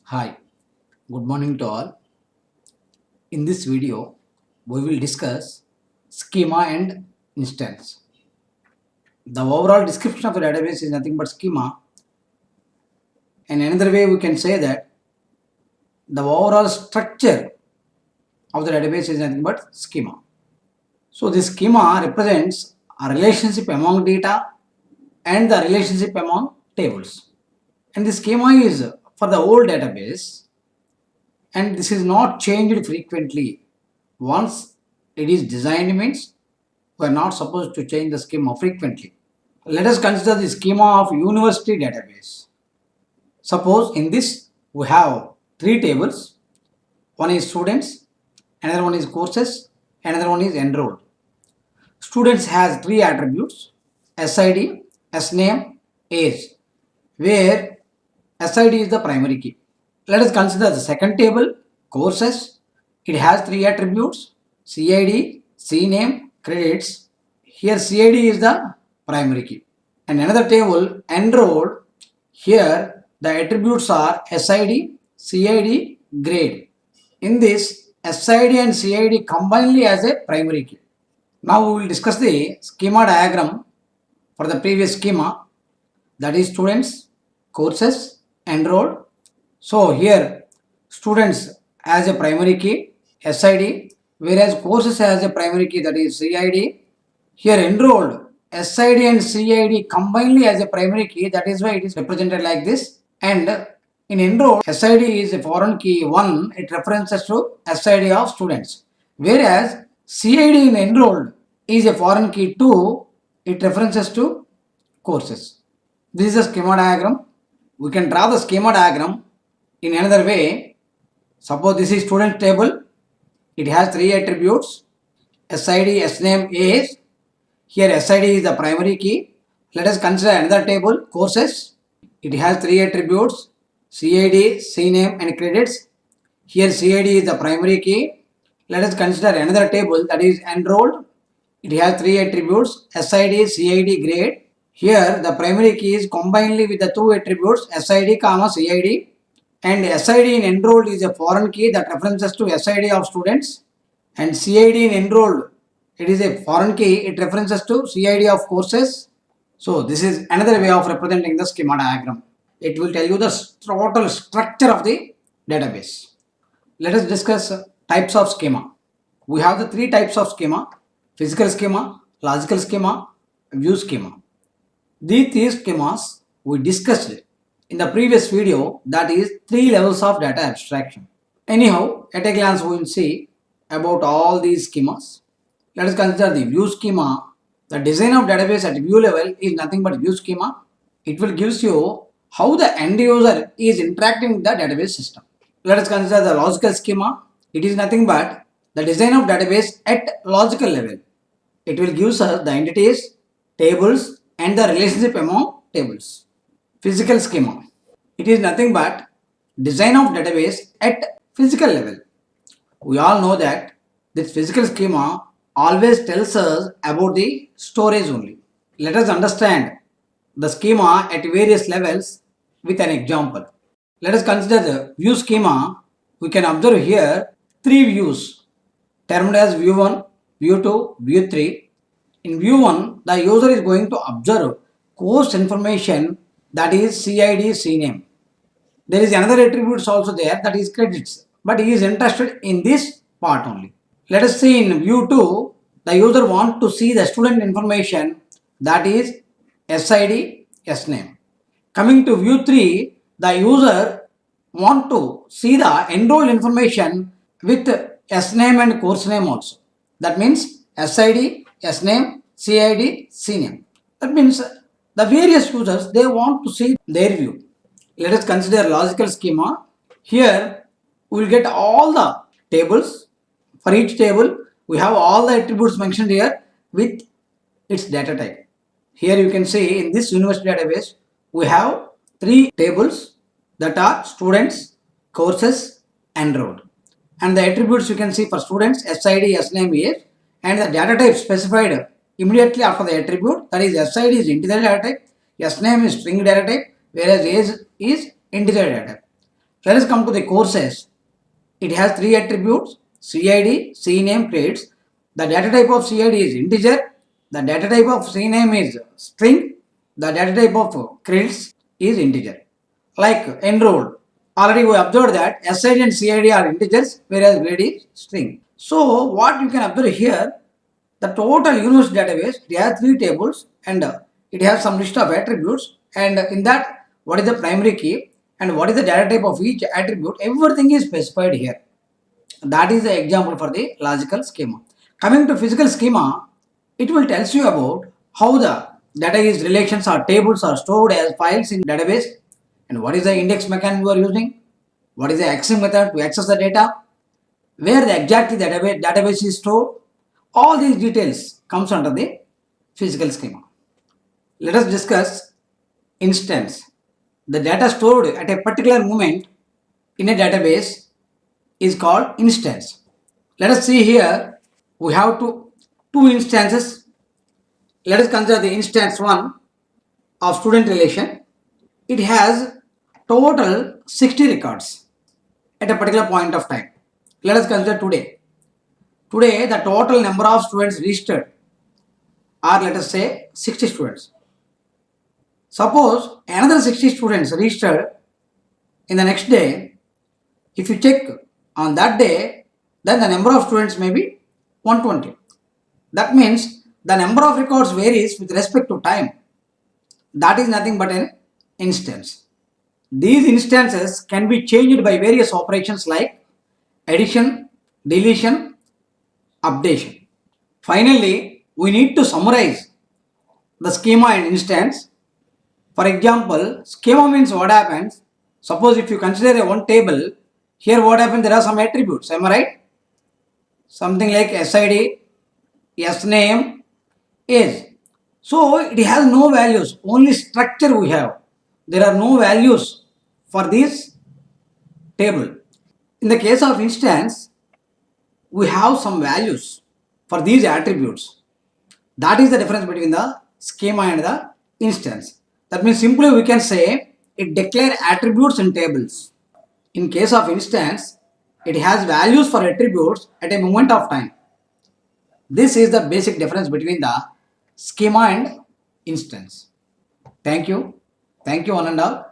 Hi, good morning to all. In this video, we will discuss schema and instance. The overall description of a database is nothing but schema, and another way we can say that the overall structure of the database is nothing but schema. So, this schema represents a relationship among data and the relationship among tables. And the schema is for the whole database, and this is not changed frequently. Once it is designed means we are not supposed to change the schema frequently. Let us consider the schema of university database. Suppose in this we have three tables. One is students, another one is courses, another one is enrolled. Students has three attributes: SID, SNAME, age, where SID is the primary key. Let us consider the second table, courses. It has three attributes: CID, CNAME, credits. Here CID is the primary key. And another table, enrolled. Here the attributes are SID, CID, grade. In this, SID and CID combinedly as a primary key. Now we will discuss the schema diagram for the previous schema, that is students, courses, enrolled. So here students as a primary key SID, whereas courses has a primary key, that is CID. Here enrolled SID and CID combinedly as a primary key, that is why it is represented like this. And in enrolled, SID is a foreign key 1, it references to SID of students, whereas CID in enrolled is a foreign key 2, it references to courses. This is a schema diagram. We can draw the schema diagram in another way. Suppose this is student table. It has three attributes: SID, SNAME, age. Here SID is the primary key. Let us consider another table, courses. It has three attributes: CID, CNAME, and credits. Here CID is the primary key. Let us consider another table, that is enrolled. It has three attributes: SID, CID, grade. Here the primary key is combinedly with the two attributes SID, CID, and SID in enrolled is a foreign key that references to SID of students, and CID in enrolled, it is a foreign key, it references to CID of courses. So this is another way of representing the schema diagram. It will tell you the total structure of the database. Let us discuss types of schema. We have the three types of schema: physical schema, logical schema, view schema. These three schemas we discussed in the previous video, that is three levels of data abstraction. Anyhow, at a glance we will see about all these schemas. Let us consider the view schema. The design of database at view level is nothing but view schema. It will gives you how the end user is interacting with the database system. Let us consider the logical schema. It is nothing but the design of database at logical level. It will give us the entities, tables, and the relationship among tables. Physical schema. It is nothing but design of database at physical level. We all know that this physical schema always tells us about the storage only. Let us understand the schema at various levels with an example. Let us consider the view schema. We can observe here three views termed as view 1, view 2, view 3. In view 1, the user is going to observe course information, that is CID, CNAME. There is another attributes also there, that is credits, but he is interested in this part only. Let us see in view 2, the user wants to see the student information, that is SID, SNAME. Coming to view 3, the user want to see the enrolled information with SNAME and course name also. That means SID, SNAME, CID, CNAME. That means the various users, they want to see their view. Let us consider logical schema. Here we will get all the tables. For each table we have all the attributes mentioned here with its data type. Here you can see in this university database we have three tables, that are students, courses, enrolled. And the attributes you can see for students SID, SNAME, age, and the data type specified immediately after the attribute, that is SID is integer data type, SNAME is string data type, whereas age is integer data type. Let us come to the courses. It has three attributes: CID, CNAME creates. The data type of CID is integer. The data type of CNAME is string. The data type of credits is integer. Like enrolled. Already we observed that SID and CID are integers, whereas grade is string. So what you can observe here, the total university database, it has three tables and it has some list of attributes, and in that what is the primary key and what is the data type of each attribute, everything is specified here. That is the example for the logical schema. Coming to physical schema, it will tells you about how the data is relations or tables are stored as files in database, and what is the index mechanism you are using, what is the accessing method to access the data, where the exactly the database is stored. All these details comes under the physical schema. Let us discuss instance. The data stored at a particular moment in a database is called instance. Let us see here, we have two instances. Let us consider the instance 1 of student relation. It has total 60 records at a particular point of time. Let us consider today. Today the total number of students registered are, let us say, 60 students. Suppose another 60 students registered in the next day. If you check on that day, then the number of students may be 120. That means the number of records varies with respect to time. That is nothing but an instance. These instances can be changed by various operations like addition, deletion, updation. Finally, we need to summarize the schema and instance. For example, schema means what happens. Suppose if you consider a one table, here what happens, there are some attributes, am I right? Something like SID, SNAME, age. So it has no values, only structure we have. There are no values for this table. In the case of instance, we have some values for these attributes. That is the difference between the schema and the instance. That means simply we can say it declares attributes in tables. In case of instance, it has values for attributes at a moment of time. This is the basic difference between the schema and instance. Thank you. Thank you, one and all.